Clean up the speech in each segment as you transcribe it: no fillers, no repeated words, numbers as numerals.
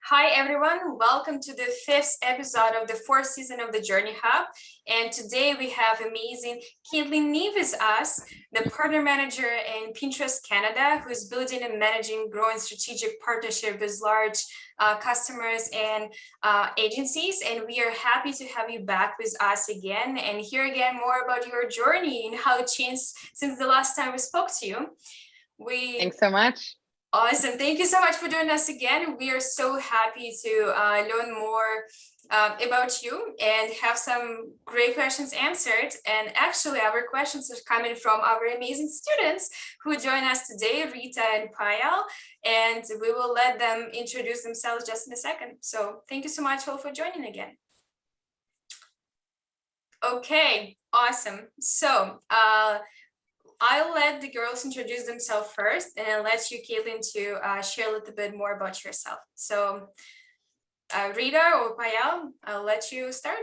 Hi everyone, welcome to the fifth episode of the fourth season of the Journey Hub. And today we have amazing Neve with us, the partner manager in Pinterest Canada, who's building and managing growing strategic partnership with large customers and agencies. And we are happy to have you back with us again and hear again more about your journey and how it changed since the last time we spoke to you. Thanks so much. Awesome. Thank you so much for joining us again. We are so happy to learn more about you and have some great questions answered. And actually, our questions are coming from our amazing students who join us today, Rita and Payal, and we will let them introduce themselves just in a second. So thank you so much all for joining again. Okay, awesome. So I'll let the girls introduce themselves first, and I'll let you, Caitlin, to share a little bit more about yourself. So, Rita or Payal, I'll let you start.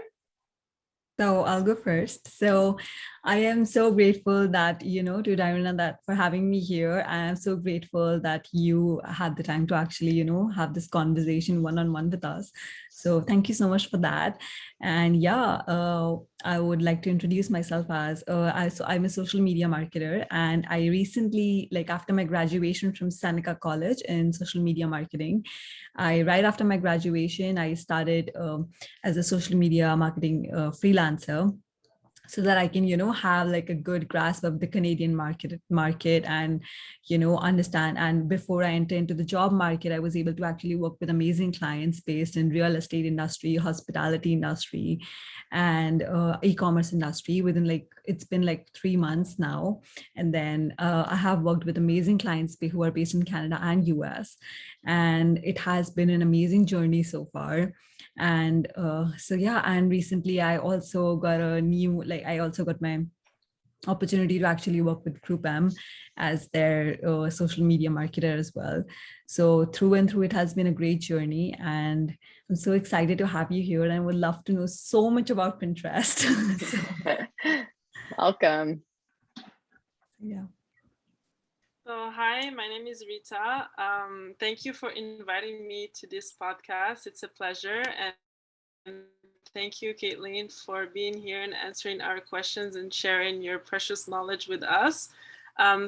So I'll go first. So I am so grateful that, to Diana, that for having me here. I am so grateful that you had the time to actually, have this conversation one-on-one with us. So thank you so much for that. And I would like to introduce myself as, I'm a social media marketer. And I recently, after my graduation from Seneca College in social media marketing, right after my graduation, I started as a social media marketing freelancer, so that I can, have a good grasp of the Canadian market and, understand. And before I enter into the job market, I was able to actually work with amazing clients based in real estate industry, hospitality industry, and e-commerce industry within it's been 3 months now. And then I have worked with amazing clients who are based in Canada and US. And it has been an amazing journey so far. And and recently I also got my opportunity to actually work with Group M as their social media marketer as well. So through and through, it has been a great journey, and I'm so excited to have you here, and I would love to know so much about Pinterest. Welcome. Yeah. So hi, my name is Rita. Thank you for inviting me to this podcast. It's a pleasure. And thank you, Caitlin, for being here and answering our questions and sharing your precious knowledge with us.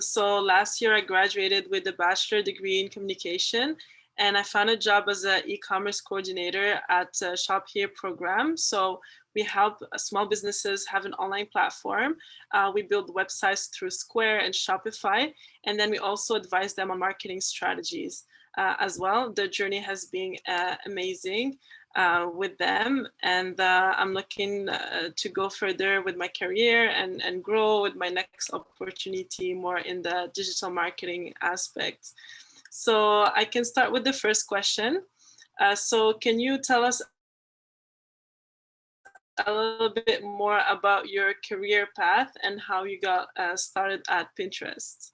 So last year I graduated with a bachelor degree in communication, and I found a job as an e-commerce coordinator at a Shop Here program. So we help small businesses have an online platform. We build websites through Square and Shopify, and then we also advise them on marketing strategies as well. The journey has been amazing with them, and I'm looking to go further with my career and grow with my next opportunity more in the digital marketing aspect. So I can start with the first question. So can you tell us a little bit more about your career path and how you got started at Pinterest?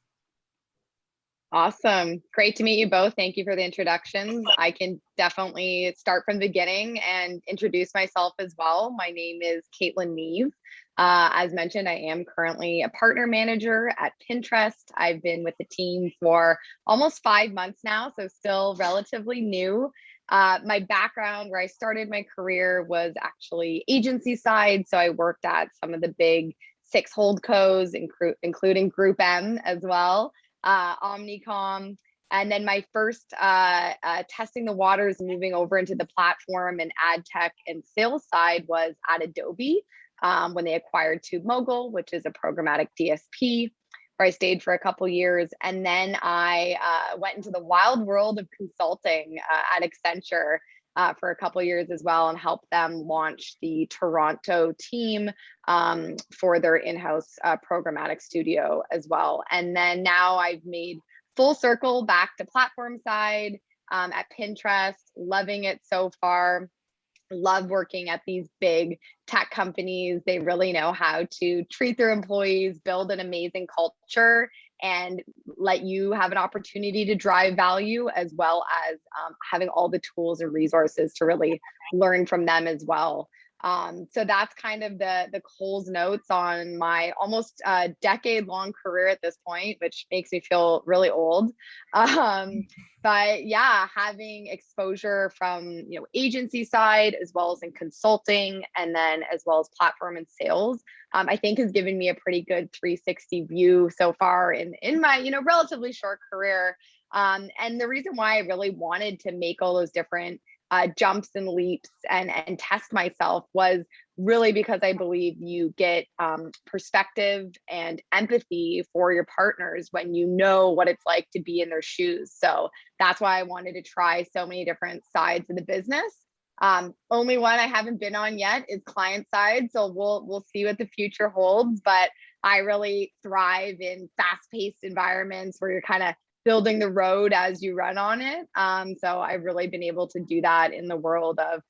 Awesome. Great to meet you both. Thank you for the introductions. I can definitely start from the beginning and introduce myself as well. My name is Caitlin Neve. As mentioned, I am currently a partner manager at Pinterest. I've been with the team for almost 5 months now, so still relatively new. My background, where I started my career, was actually agency side. So I worked at some of the big 6 holdcos, including Group M as well. Omnicom, and then my first testing the waters, moving over into the platform and ad tech and sales side, was at Adobe when they acquired TubeMogul, which is a programmatic DSP, where I stayed for a couple years. And then I went into the wild world of consulting at Accenture for a couple years as well, and helped them launch the Toronto team for their in-house programmatic studio as well. And then now I've made full circle back to platform side at Pinterest, loving it so far. Love working at these big tech companies. They really know how to treat their employees, build an amazing culture, and let you have an opportunity to drive value, as well as having all the tools and resources to really learn from them as well. So that's kind of the Coles notes on my almost decade-long career at this point, which makes me feel really old. But yeah, having exposure from agency side as well as in consulting, and then as well as platform and sales, I think has given me a pretty good 360 view so far in my relatively short career. And the reason why I really wanted to make all those different jumps and leaps and test myself was really because I believe you get perspective and empathy for your partners when you know what it's like to be in their shoes. So that's why I wanted to try so many different sides of the business. Only one I haven't been on yet is client side. So we'll see what the future holds. But I really thrive in fast-paced environments where you're kind of building the road as you run on it. So I've really been able to do that in the world of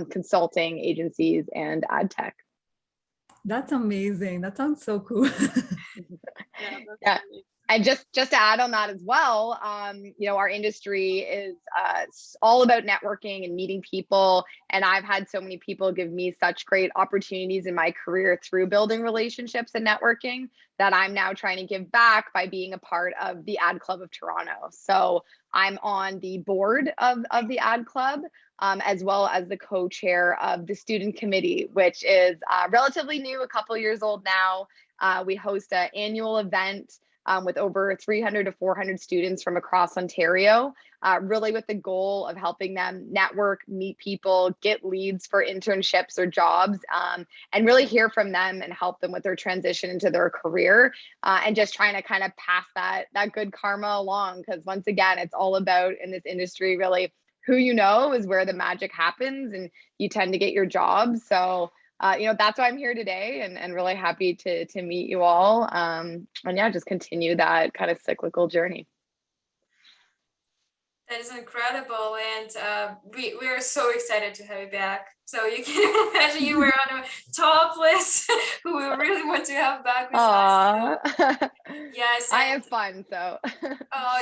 consulting agencies and ad tech. That's amazing. That sounds so cool. Yeah. And just to add on that as well, our industry is all about networking and meeting people. And I've had so many people give me such great opportunities in my career through building relationships and networking that I'm now trying to give back by being a part of the Ad Club of Toronto. So I'm on the board of the Ad Club, as well as the co-chair of the student committee, which is relatively new, a couple years old now. We host an annual event with over 300 to 400 students from across Ontario, really with the goal of helping them network, meet people, get leads for internships or jobs, and really hear from them and help them with their transition into their career, and just trying to kind of pass that good karma along. Because once again, it's all about, in this industry, really who you know is where the magic happens and you tend to get your job. So that's why I'm here today, and really happy to meet you all. And yeah, just continue that kind of cyclical journey. That is incredible, and we are so excited to have you back. So you can imagine you were on a top list who we really want to have back with us. So, yes, I have fun. So.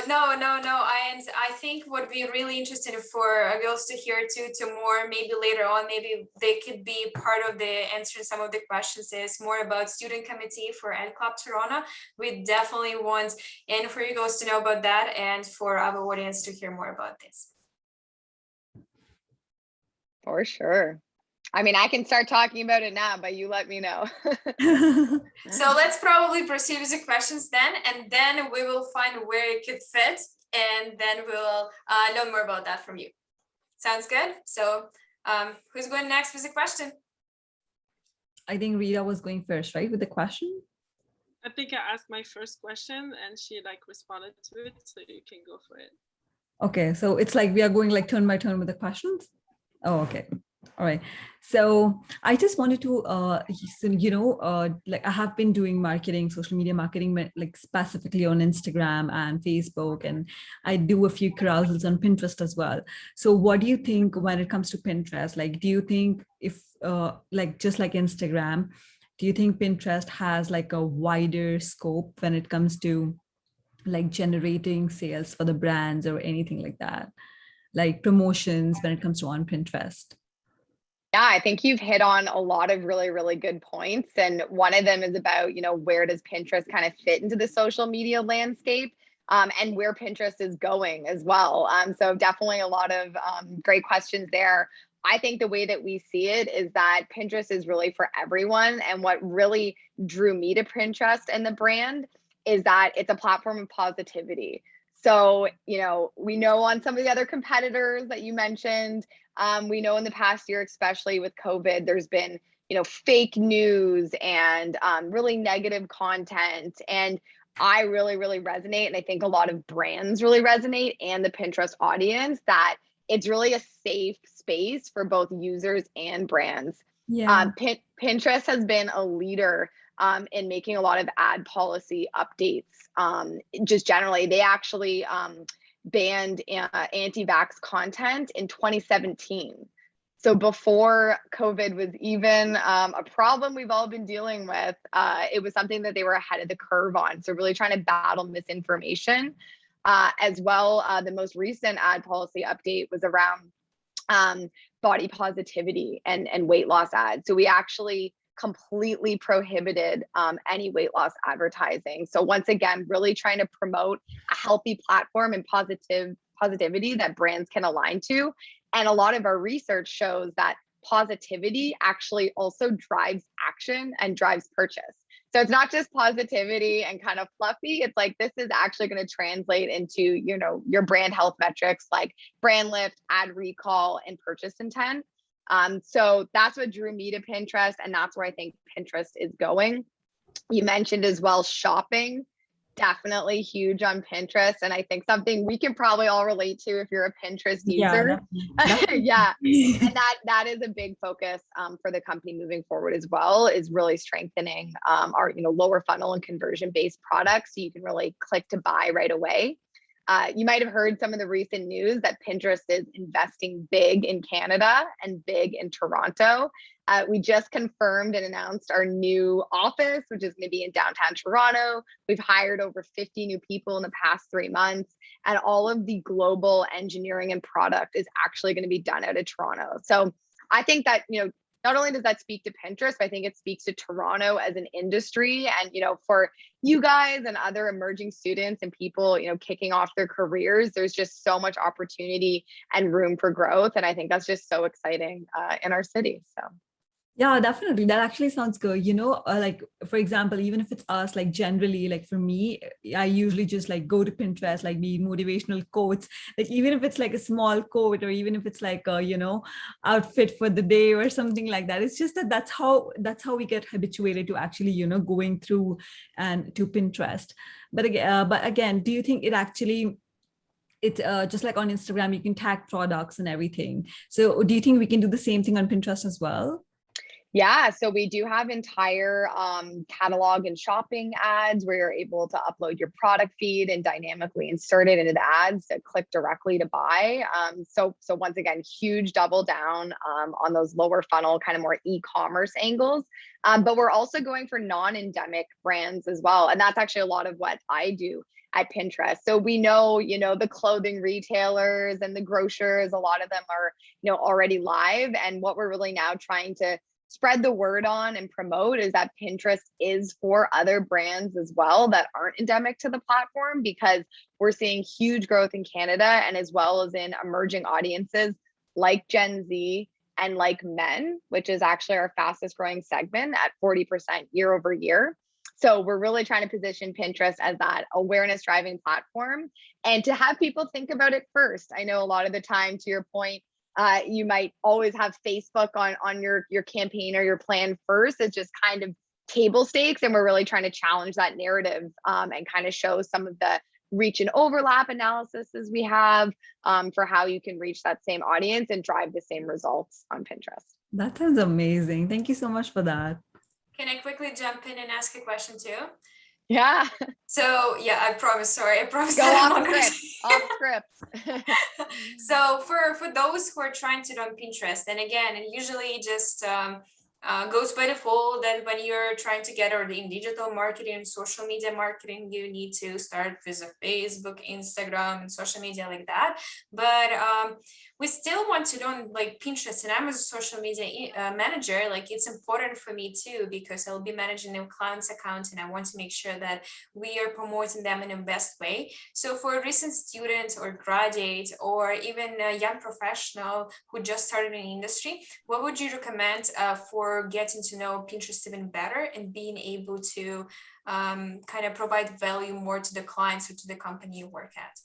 No. And I think what would be really interesting for our girls to hear to more, maybe later on, maybe they could be part of the answering some of the questions, is more about student committee for Ad Club Toronto. We definitely want, and for you girls to know about that, and for our audience to hear more about this. For sure. I mean, I can start talking about it now, but you let me know. So let's probably proceed with the questions then, and then we will find where it could fit, and then we'll learn more about that from you. Sounds good? So who's going next with the question? I think Rita was going first, right, with the question? I think I asked my first question and she responded to it, so you can go for it. Okay, so it's like we are going turn by turn with the questions? Oh, okay. All right. So I just wanted to, I have been doing marketing, social media marketing, specifically on Instagram and Facebook, and I do a few carousels on Pinterest as well. So what do you think when it comes to Pinterest? Do you think if, just like Instagram, do you think Pinterest has a wider scope when it comes to generating sales for the brands or anything like that? Like promotions when it comes to on Pinterest? Yeah, I think you've hit on a lot of really, really good points. And one of them is about, where does Pinterest kind of fit into the social media landscape, and where Pinterest is going as well. So definitely a lot of great questions there. I think the way that we see it is that Pinterest is really for everyone. And what really drew me to Pinterest and the brand is that it's a platform of positivity. So, we know on some of the other competitors that you mentioned, we know in the past year, especially with COVID, there's been, fake news and really negative content. And I really, really resonate. And I think a lot of brands really resonate, and the Pinterest audience, that it's really a safe space for both users and brands. Yeah. Pinterest has been a leader in making a lot of ad policy updates. Just generally, they actually banned anti-vax content in 2017. So before COVID was even a problem we've all been dealing with, it was something that they were ahead of the curve on. So really trying to battle misinformation. As well, the most recent ad policy update was around body positivity and weight loss ads. So we actually completely prohibited any weight loss advertising. So once again, really trying to promote a healthy platform and positivity that brands can align to. And a lot of our research shows that positivity actually also drives action and drives purchase. So it's not just positivity and kind of fluffy. It's like, this is actually going to translate into, you know, your brand health metrics like brand lift, ad recall, and purchase intent. So that's what drew me to Pinterest. And that's where I think Pinterest is going. You mentioned as well, shopping, definitely huge on Pinterest. And I think something we can probably all relate to if you're a Pinterest user. Yeah. And that is a big focus for the company moving forward as well, is really strengthening our, you know, lower funnel and conversion based products. So you can really click to buy right away. You might have heard some of the recent news that Pinterest is investing big in Canada and big in Toronto. We just confirmed and announced our new office, which is going to be in downtown Toronto. We've hired over 50 new people in the past 3 months, and all of the global engineering and product is actually going to be done out of Toronto. So I think that, you know, not only does that speak to Pinterest, but I think it speaks to Toronto as an industry. And, you know, for you guys and other emerging students and people, you know, kicking off their careers, there's just so much opportunity and room for growth. And I think that's just so exciting in our city. So. Yeah, definitely. That actually sounds good. You know, like, for example, even if it's us, like generally, like for me, I usually just like go to Pinterest, like be motivational quotes, like even if it's like a small quote or even if it's like a, you know, outfit for the day or something like that. It's just that that's how we get habituated to actually, you know, going through and to Pinterest. But again, do you think it actually, it's just like on Instagram, you can tag products and everything. So do you think we can do the same thing on Pinterest as well? Yeah, so we do have entire catalog and shopping ads where you're able to upload your product feed and dynamically insert it into the ads that click directly to buy. So once again, huge double down on those lower funnel, kind of more e-commerce angles. But we're also going for non-endemic brands as well. And that's actually a lot of what I do at Pinterest. So we know, you know, the clothing retailers and the grocers, a lot of them are, you know, already live. And what we're really now trying to spread the word on and promote is that Pinterest is for other brands as well that aren't endemic to the platform, because we're seeing huge growth in Canada and as well as in emerging audiences like Gen Z and like men, which is actually our fastest growing segment at 40% year over year. So we're really trying to position Pinterest as that awareness driving platform and to have people think about it first. I know a lot of the time, to your point, you might always have Facebook on your campaign or your plan first. It's just kind of table stakes. And we're really trying to challenge that narrative and kind of show some of the reach and overlap analysis we have for how you can reach that same audience and drive the same results on Pinterest. That sounds amazing. Thank you so much for that. Can I quickly jump in and ask a question too? Yeah. So yeah, I promise. Sorry, I promise. Go off script. So for those who are trying to run Pinterest, and again, it usually just goes by default that when you're trying to get already in digital marketing, social media marketing, you need to start with a Facebook, Instagram, and social media like that. But we still want to run like Pinterest, and I'm a social media manager. Like it's important for me too, because I'll be managing new clients' accounts, and I want to make sure that we are promoting them in the best way. So for a recent student or graduate, or even a young professional who just started in the industry, what would you recommend for getting to know Pinterest even better and being able to kind of provide value more to the clients or to the company you work at?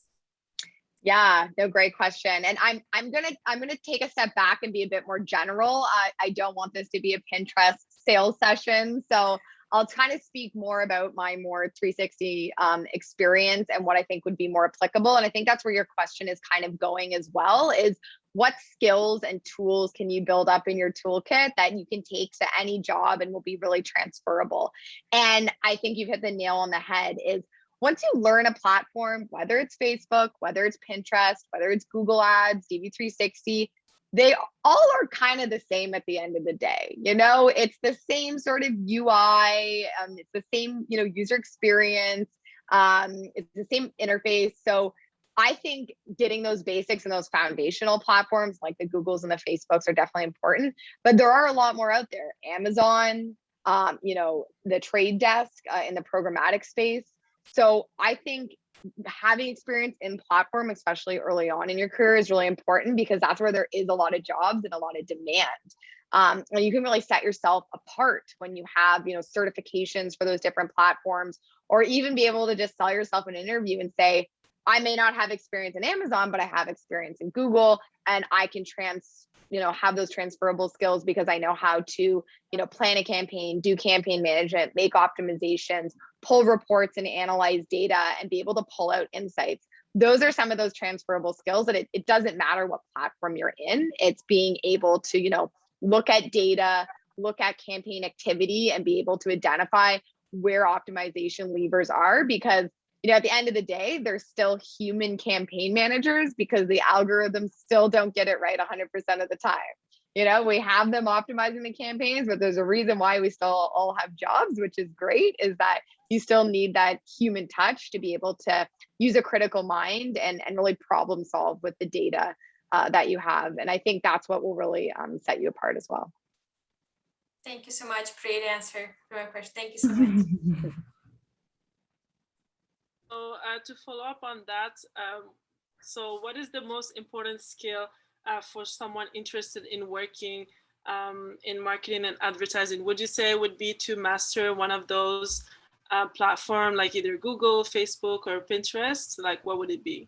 Yeah, no, great question. And I'm gonna take a step back and be a bit more general. I don't want this to be a Pinterest sales session, so I'll kind of speak more about my more 360 experience and what I think would be more applicable. And I think that's where your question is kind of going as well, is what skills and tools can you build up in your toolkit that you can take to any job and will be really transferable? And I think you've hit the nail on the head, is once you learn a platform, whether it's Facebook, whether it's Pinterest, whether it's Google Ads, DV360, they all are kind of the same at the end of the day. You know, it's the same sort of UI, it's the same, you know, user experience, it's the same interface. So I think getting those basics and those foundational platforms like the Googles and the Facebooks are definitely important, but there are a lot more out there. Amazon, the Trade Desk in the programmatic space. So I think having experience in platform, especially early on in your career, is really important because that's where there is a lot of jobs and a lot of demand. And you can really set yourself apart when you have, certifications for those different platforms, or even be able to just sell yourself an interview and say, I may not have experience in Amazon, but I have experience in Google, and I can have those transferable skills because I know how to, plan a campaign, do campaign management, make optimizations, pull reports and analyze data and be able to pull out insights. Those are some of those transferable skills that it doesn't matter what platform you're in. It's being able to, look at data, look at campaign activity and be able to identify where optimization levers are, because at the end of the day, they're still human campaign managers because the algorithms still don't get it right 100% of the time. We have them optimizing the campaigns, but there's a reason why we still all have jobs, which is great, is that you still need that human touch to be able to use a critical mind and really problem solve with the data that you have. And I think that's what will really set you apart as well. Thank you so much. Great answer to my question. Thank you so much. So to follow up on that, so what is the most important skill for someone interested in working in marketing and advertising? Would you say would be to master one of those platforms like either Google, Facebook, or Pinterest? Like, what would it be?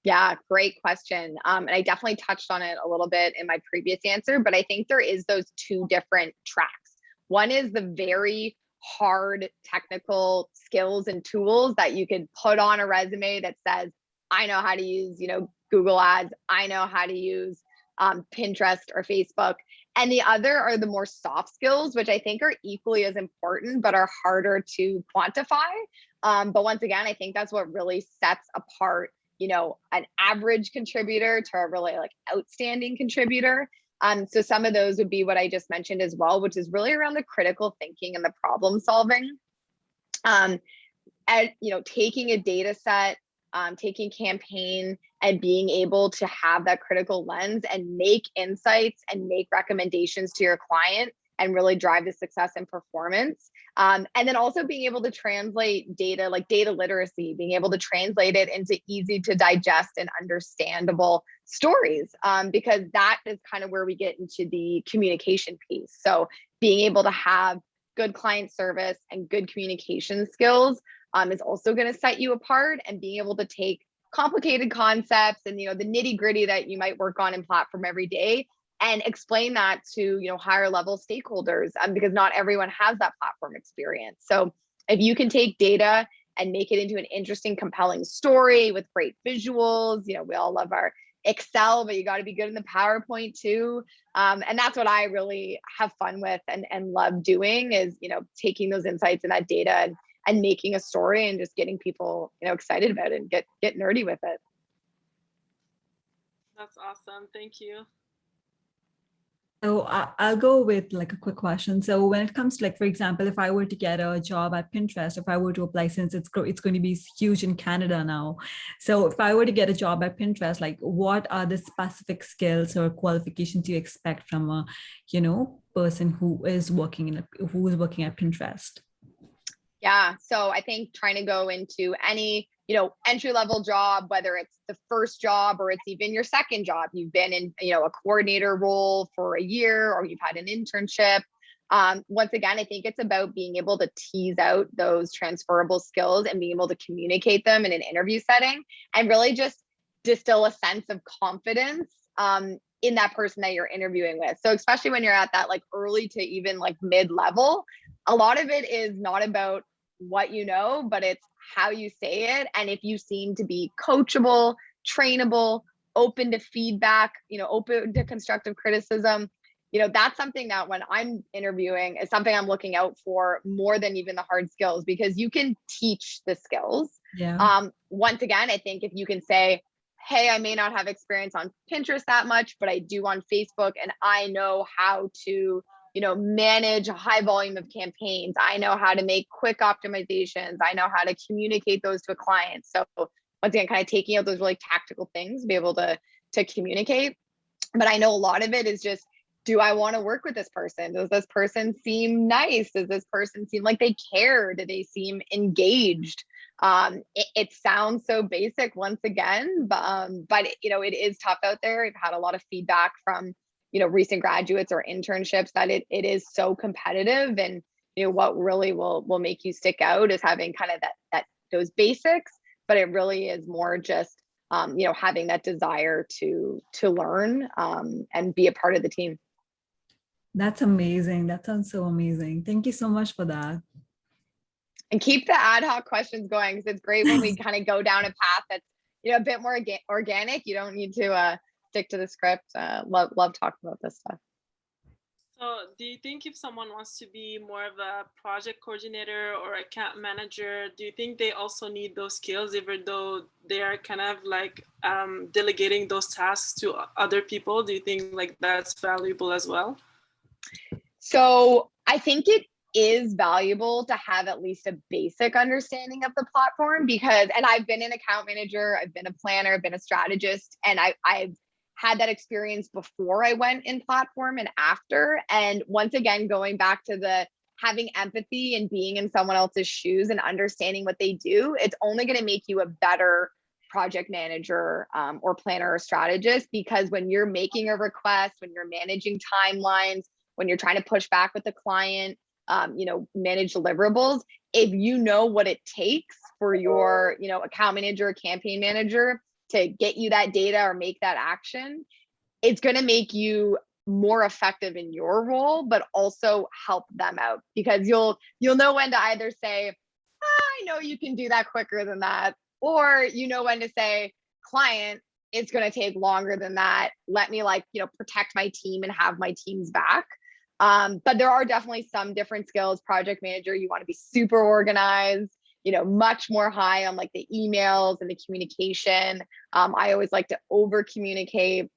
Yeah, great question. And I definitely touched on it a little bit in my previous answer, but I think there is those two different tracks. One is the very hard technical skills and tools that you could put on a resume that says, I know how to use, Google Ads. I know how to use Pinterest or Facebook. And the other are the more soft skills, which I think are equally as important, but are harder to quantify. But once again, I think that's what really sets apart, an average contributor to a really outstanding contributor. So some of those would be what I just mentioned as well, which is really around the critical thinking and the problem solving. And taking a data set, taking campaign and being able to have that critical lens and make insights and make recommendations to your client and really drive the success and performance. And then also being able to translate data, like data literacy, being able to translate it into easy to digest and understandable stories, because that is kind of where we get into the communication piece. So being able to have good client service and good communication skills is also going to set you apart, and being able to take complicated concepts and, the nitty gritty that you might work on in platform every day and explain that to, higher level stakeholders, because not everyone has that platform experience. So if you can take data and make it into an interesting, compelling story with great visuals, we all love our Excel, but you got to be good in the PowerPoint too. And that's what I really have fun with and love doing is, taking those insights and that data and making a story and just getting people, excited about it and get nerdy with it. That's awesome. Thank you. So I'll go with a quick question. So when it comes to for example, if I were to get a job at Pinterest, if I were to apply, since it's going to be huge in Canada now. So if I were to get a job at Pinterest, what are the specific skills or qualifications you expect from a, person who is working at Pinterest? Yeah. So I think trying to go into any, entry-level job, whether it's the first job or it's even your second job, you've been in, a coordinator role for a year or you've had an internship. Once again, I think it's about being able to tease out those transferable skills and being able to communicate them in an interview setting and really just distill a sense of confidence in that person that you're interviewing with. So especially when you're at that early to even mid-level, a lot of it is not about what you know, but it's how you say it. And if you seem to be coachable, trainable, open to feedback, open to constructive criticism, that's something that when I'm interviewing is something I'm looking out for more than even the hard skills, because you can teach the skills. Yeah. Once again, I think if you can say, hey, I may not have experience on Pinterest that much, but I do on Facebook, and I know how to manage a high volume of campaigns. I know how to make quick optimizations. I know how to communicate those to a client. So once again, kind of taking out those really tactical things, be able to communicate. But I know a lot of it is just, do I want to work with this person? Does this person seem nice? Does this person seem like they care? Do they seem engaged? It sounds so basic once again, but you know, it is tough out there. I've had a lot of feedback from, you know, recent graduates or internships that it is so competitive, and you know, what really will make you stick out is having kind of that those basics, but it really is more just you know, having that desire to learn and be a part of the team. That's amazing. That sounds so amazing. Thank you so much for that. And keep the ad hoc questions going, because it's great when we kind of go down a path that's, you know, a bit more organic. You don't need to stick to the script. Love talking about this stuff. So do you think if someone wants to be more of a project coordinator or account manager, do you think they also need those skills, even though they are kind of like delegating those tasks to other people? Do you think like that's valuable as well? So I think it is valuable to have at least a basic understanding of the platform, because, and I've been an account manager, I've been a planner, I've been a strategist, and I've had that experience before I went in platform and after. And once again, going back to the having empathy and being in someone else's shoes and understanding what they do, it's only going to make you a better project manager or planner or strategist, because when you're making a request, when you're managing timelines, when you're trying to push back with the client, you know, manage deliverables, if you know what it takes for your, you know, account manager or campaign manager to get you that data or make that action, it's going to make you more effective in your role, but also help them out, because you'll know when to either say, I know you can do that quicker than that, or you know when to say, client, it's going to take longer than that. Let me, like, you know, protect my team and have my team's back. But there are definitely some different skills. Project manager, you want to be super organized, you know, much more high on like the emails and the communication. I always like to over communicate,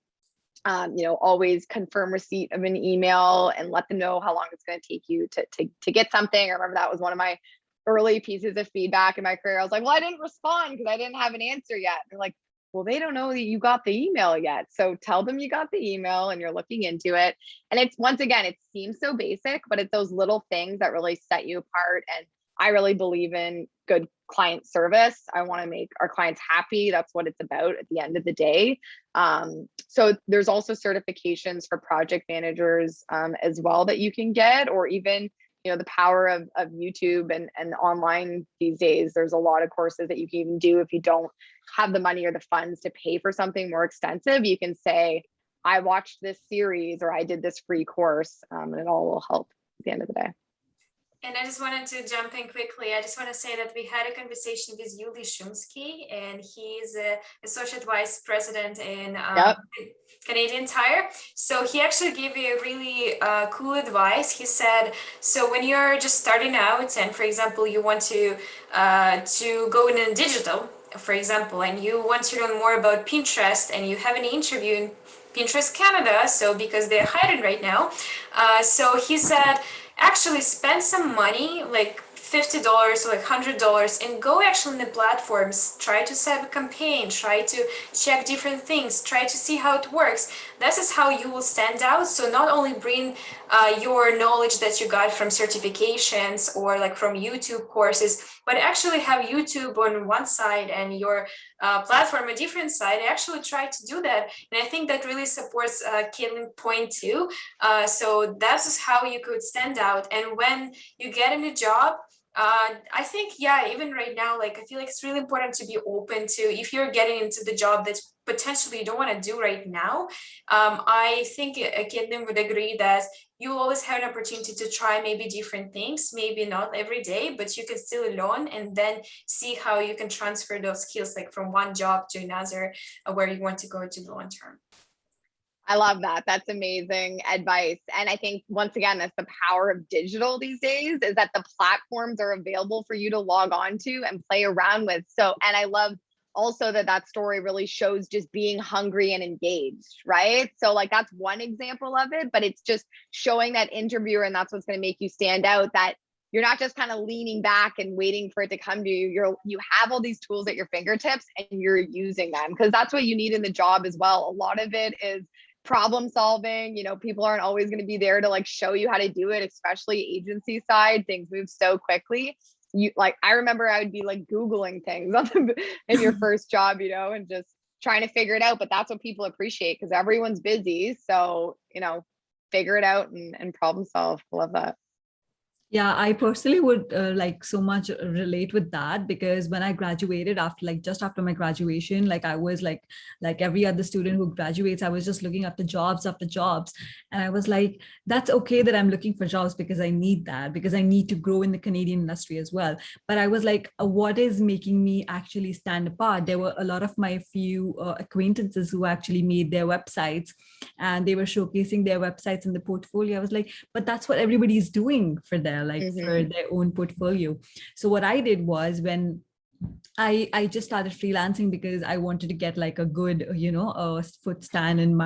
you know, always confirm receipt of an email and let them know how long it's going to take you to get something. I remember that was one of my early pieces of feedback in my career. I was like, well, I didn't respond because I didn't have an answer yet. They're like, well, they don't know that you got the email yet. So tell them you got the email and you're looking into it. And it's, once again, it seems so basic, but it's those little things that really set you apart. And I really believe in good client service. I want to make our clients happy. That's what it's about at the end of the day. So there's also certifications for project managers as well that you can get, or even, you know, the power of YouTube and online these days. There's a lot of courses that you can even do if you don't have the money or the funds to pay for something more extensive. You can say, I watched this series or I did this free course, and it all will help at the end of the day. And I just wanted to jump in quickly. I just want to say that we had a conversation with Yuli Shumsky, and he's a associate vice president in Canadian Tire. So he actually gave you a really cool advice. He said, so when you're just starting out, and for example, you want to go in digital, for example, and you want to learn more about Pinterest, and you have an interview in Pinterest Canada, so because they're hiring right now. So he said, actually spend some money, like $50 or like $100, and go actually in the platforms, try to set up a campaign, try to check different things, try to see how it works. This is how you will stand out. So not only bring your knowledge that you got from certifications or like from YouTube courses, but actually have YouTube on one side and your platform a different side. I actually try to do that, and I think that really supports Caitlin's point too. So that's how you could stand out. And when you get in a job, I think, yeah, even right now, like I feel like it's really important to be open to, if you're getting into the job that potentially you don't want to do right now. I think Caitlin would agree that you always have an opportunity to try maybe different things, maybe not every day, but you can still learn and then see how you can transfer those skills like from one job to another where you want to go to the long term. I love that. That's amazing advice. And I think, once again, that's the power of digital these days, is that the platforms are available for you to log on to and play around with. So, and I love also that story really shows just being hungry and engaged, right? So like, that's one example of it, but it's just showing that interviewer, and that's what's going to make you stand out, that you're not just kind of leaning back and waiting for it to come to you. You have all these tools at your fingertips and you're using them, because that's what you need in the job as well. A lot of it is problem solving. You know, people aren't always going to be there to like show you how to do it, especially agency side. Things move so quickly. You like, I remember I would be like Googling things in your first job, you know, and just trying to figure it out. But that's what people appreciate, because everyone's busy. So, you know, figure it out and problem solve. Love that. Yeah, I personally would like so much relate with that, because when I graduated, after like just after my graduation, like I was like every other student who graduates, I was just looking after jobs after jobs. And I was like, that's okay that I'm looking for jobs, because I need that, because I need to grow in the Canadian industry as well. But I was like, what is making me actually stand apart? There were a lot of my few acquaintances who actually made their websites, and they were showcasing their websites in the portfolio. I was like, but that's what everybody's doing for them, like for their own portfolio. So what I did was, when I just started freelancing, because I wanted to get like a good, you know, a foot stand in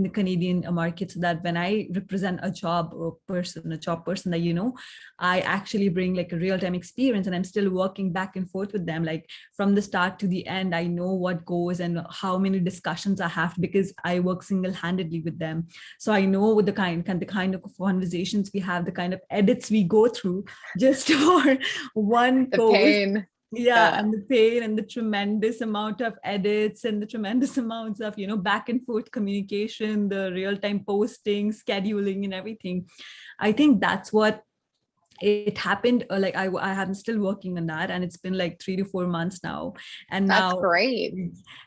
the Canadian market, so that when I represent a job person that, you know, I actually bring like a real-time experience, and I'm still working back and forth with them, like from the start to the end. I know what goes and how many discussions I have, because I work single-handedly with them. So I know the kind of conversations we have, the kind of edits we go through just for one The post. pain. Yeah, and the pain and the tremendous amount of edits and the tremendous amounts of, you know, back and forth communication, the real-time posting, scheduling and everything. I think that's what it happened. Like I am still working on that, and it's been like 3 to 4 months now. And That's now great.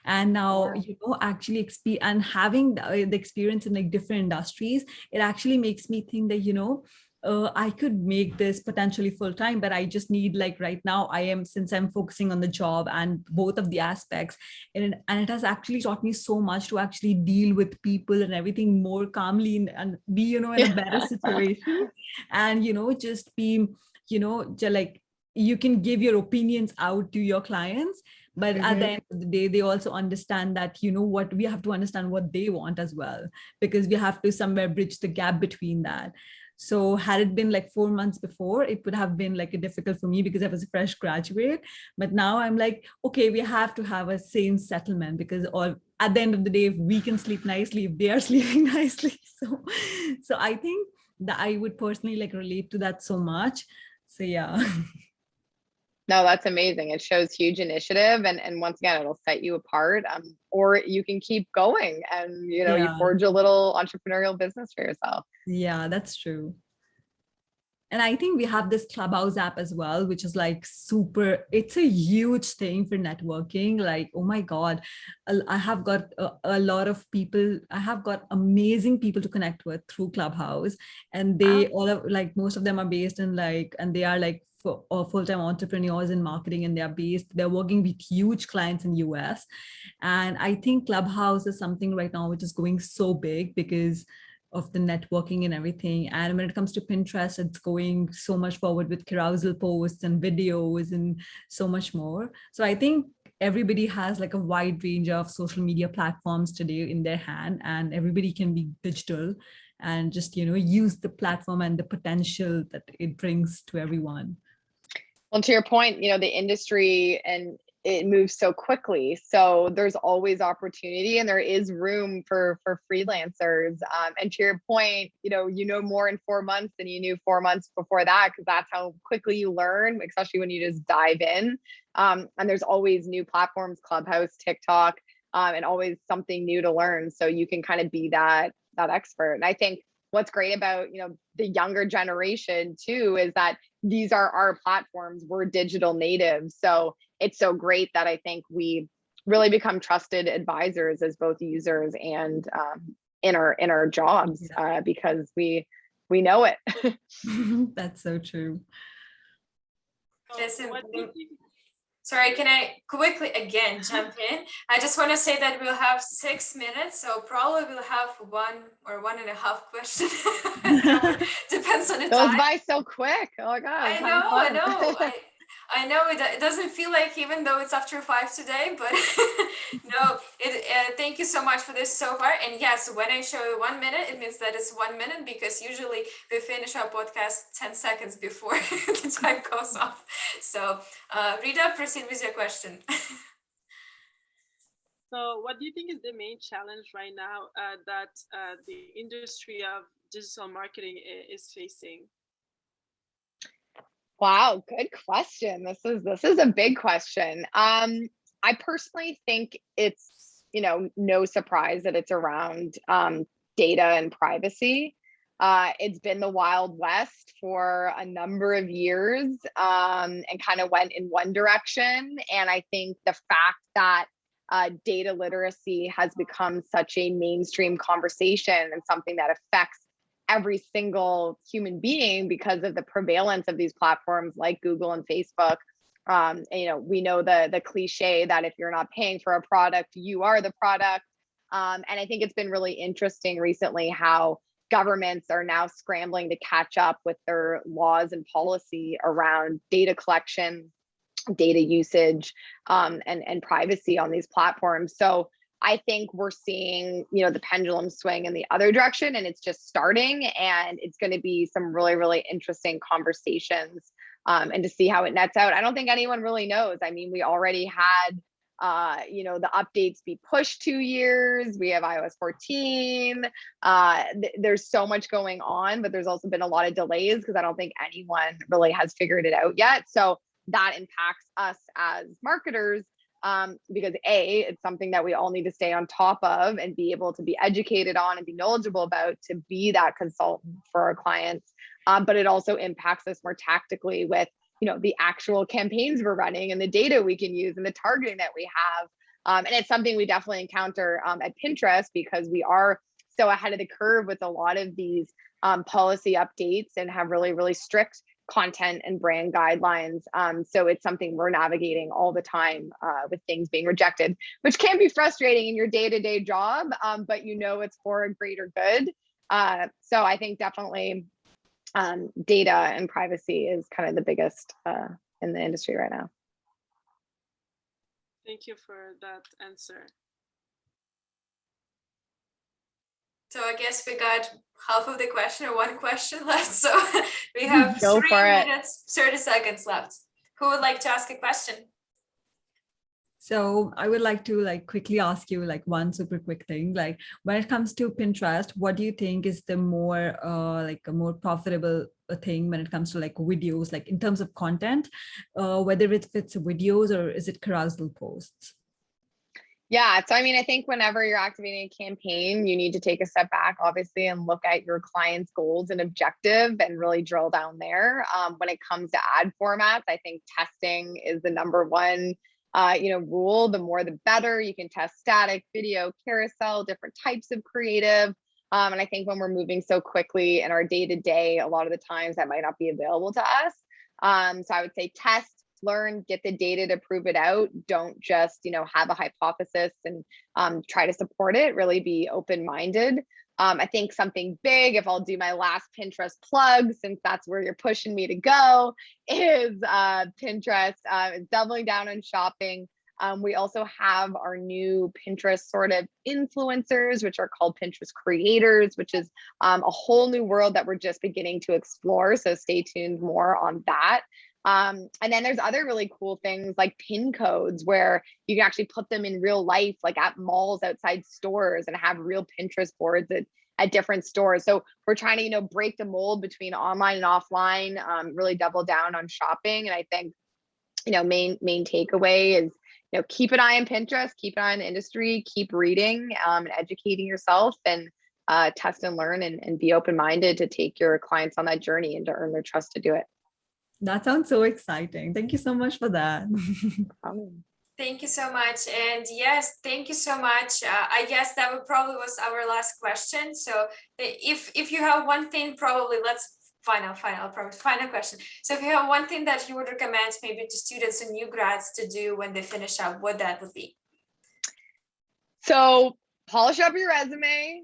and now, Yeah. you know, actually and having the experience in like different industries, it actually makes me think that, you know, I could make this potentially full time, but I just need, like right now, since I'm focusing on the job and both of the aspects, and it has actually taught me so much to actually deal with people and everything more calmly, and be, you know, in a better situation, and, you know, just be, you know, like you can give your opinions out to your clients, but at the end of the day, they also understand that, you know what, we have to understand what they want as well, because we have to somewhere bridge the gap between that. So had it been like 4 months before, it would have been like a difficult for me, because I was a fresh graduate. But now I'm like, okay, we have to have a same settlement, because all at the end of the day, if we can sleep nicely, if they are sleeping nicely. So I think that I would personally like relate to that so much. So yeah. No, that's amazing. It shows huge initiative, and once again, it'll set you apart. Or you can keep going and, you know, you Yeah. forge a little entrepreneurial business for yourself. Yeah, that's true. And I think we have this Clubhouse app as well, which is like super, it's a huge thing for networking. Like, oh my God, I have got a lot of people, I have got amazing people to connect with through Clubhouse. And they all have, like, most of them are based in like, and they are like full-time entrepreneurs in marketing, and they're working with huge clients in US. And I think Clubhouse is something right now which is going so big because of the networking and everything. And when it comes to Pinterest, it's going so much forward with carousel posts and videos and so much more. So I think everybody has like a wide range of social media platforms today in their hand, and everybody can be digital and just, you know, use the platform and the potential that it brings to everyone. Well, to your point, you know, the industry and it moves so quickly. So there's always opportunity, and there is room for freelancers. And to your point, you know more in 4 months than you knew 4 months before that, because that's how quickly you learn, especially when you just dive in. And there's always new platforms, Clubhouse, TikTok, and always something new to learn. So you can kind of be that expert. And I think what's great about, you know, the younger generation too, is that these are our platforms. We're digital natives. So it's so great that I think we really become trusted advisors as both users and in our jobs, because we know it. That's so true. Listen, sorry, can I quickly again jump in? I just want to say that we'll have 6 minutes, so probably we'll have 1 or 1.5 questions. Depends on the Goes time. by so quick. Oh my God. I know. I know it doesn't feel like, even though it's after 5 today, but no, thank you so much for this so far. And yes, when I show you 1 minute, it means that it's 1 minute, because usually we finish our podcast 10 seconds before the time goes off. So Rita, proceed with your question. So, what do you think is the main challenge right now that the industry of digital marketing is facing? Wow, good question. This is a big question. I personally think it's, no surprise that it's around data and privacy. It's been the Wild West for a number of years, and kind of went in one direction. And I think the fact that data literacy has become such a mainstream conversation and something that affects every single human being because of the prevalence of these platforms like Google and Facebook. We know the cliche that if you're not paying for a product, you are the product. And I think it's been really interesting recently how governments are now scrambling to catch up with their laws and policy around data collection, data usage, and privacy on these platforms. So I think we're seeing, the pendulum swing in the other direction, and it's just starting, and it's going to be some really, really interesting conversations, and to see how it nets out. I don't think anyone really knows. I mean, we already had, the updates be pushed 2 years. We have iOS 14. There's so much going on, but there's also been a lot of delays because I don't think anyone really has figured it out yet. So that impacts us as marketers, because it's something that we all need to stay on top of and be able to be educated on and be knowledgeable about to be that consultant for our clients. But it also impacts us more tactically with, the actual campaigns we're running and the data we can use and the targeting that we have. And it's something we definitely encounter at Pinterest, because we are so ahead of the curve with a lot of these policy updates and have really, really strict content and brand guidelines. So it's something we're navigating all the time, with things being rejected, which can be frustrating in your day-to-day job, but it's for a greater good. So I think definitely data and privacy is kind of the biggest in the industry right now. Thank you for that answer. So I guess we got half of the question or one question left. So we have Go 3 for it. minutes, 30 seconds left. Who would like to ask a question? So I would like to quickly ask you one super quick thing. Like, when it comes to Pinterest, what do you think is the more a more profitable thing when it comes to videos, in terms of content, whether it's videos or is it carousel posts? Yeah. So, I think whenever you're activating a campaign, you need to take a step back, obviously, and look at your client's goals and objective and really drill down there. When it comes to ad formats, I think testing is the number one, rule. The more, the better. You can test static, video, carousel, different types of creative. And I think when we're moving so quickly in our day-to-day, a lot of the times that might not be available to us. So I would say test, learn, get the data to prove it out. Don't just, have a hypothesis and try to support it. Really be open-minded. I think something big, if I'll do my last Pinterest plug, since that's where you're pushing me to go, is Pinterest is doubling down on shopping. We also have our new Pinterest sort of influencers, which are called Pinterest creators, which is a whole new world that we're just beginning to explore. So stay tuned more on that. And then there's other really cool things like pin codes, where you can actually put them in real life, like at malls, outside stores, and have real Pinterest boards at different stores. So we're trying to, break the mold between online and offline, really double down on shopping. And I think, main takeaway is, keep an eye on Pinterest, keep an eye on the industry, keep reading, and educating yourself, and test and learn, and be open-minded to take your clients on that journey and to earn their trust to do it. That sounds so exciting. Thank you so much for that. Thank you so much. And yes, thank you so much. I guess that probably was our last question. So if you have one thing, probably final question. So if you have one thing that you would recommend maybe to students and new grads to do when they finish up, what that would be? So polish up your resume,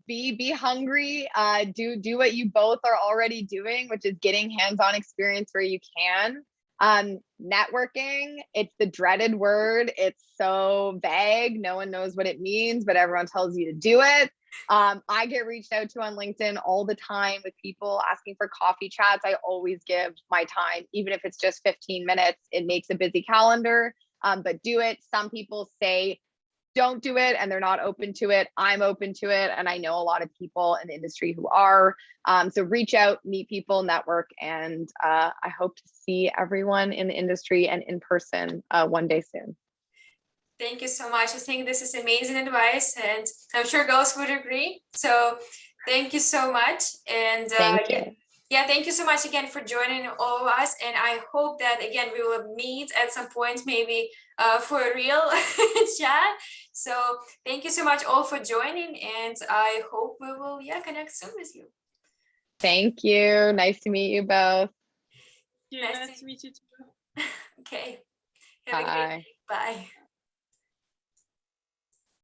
be hungry, do what you both are already doing, which is getting hands-on experience where you can. Networking, it's the dreaded word. It's so vague. No one knows what it means, but everyone tells you to do it. I get reached out to on LinkedIn all the time with people asking for coffee chats. I always give my time, even if it's just 15 minutes. It makes a busy calendar, but do it. Some people say don't do it and they're not open to it. I'm open to it. And I know a lot of people in the industry who are. So reach out, meet people, network, and I hope to see everyone in the industry and in person one day soon. Thank you so much. I think this is amazing advice, and I'm sure girls would agree. So thank you so much. And Thank you. yeah, thank you so much again for joining all of us. And I hope that again we will meet at some point, maybe for a real chat. So thank you so much all for joining, and I hope we will connect soon with you. Thank you. Nice to meet you both. Yeah, nice to meet you too. Okay. Have a great day. Bye.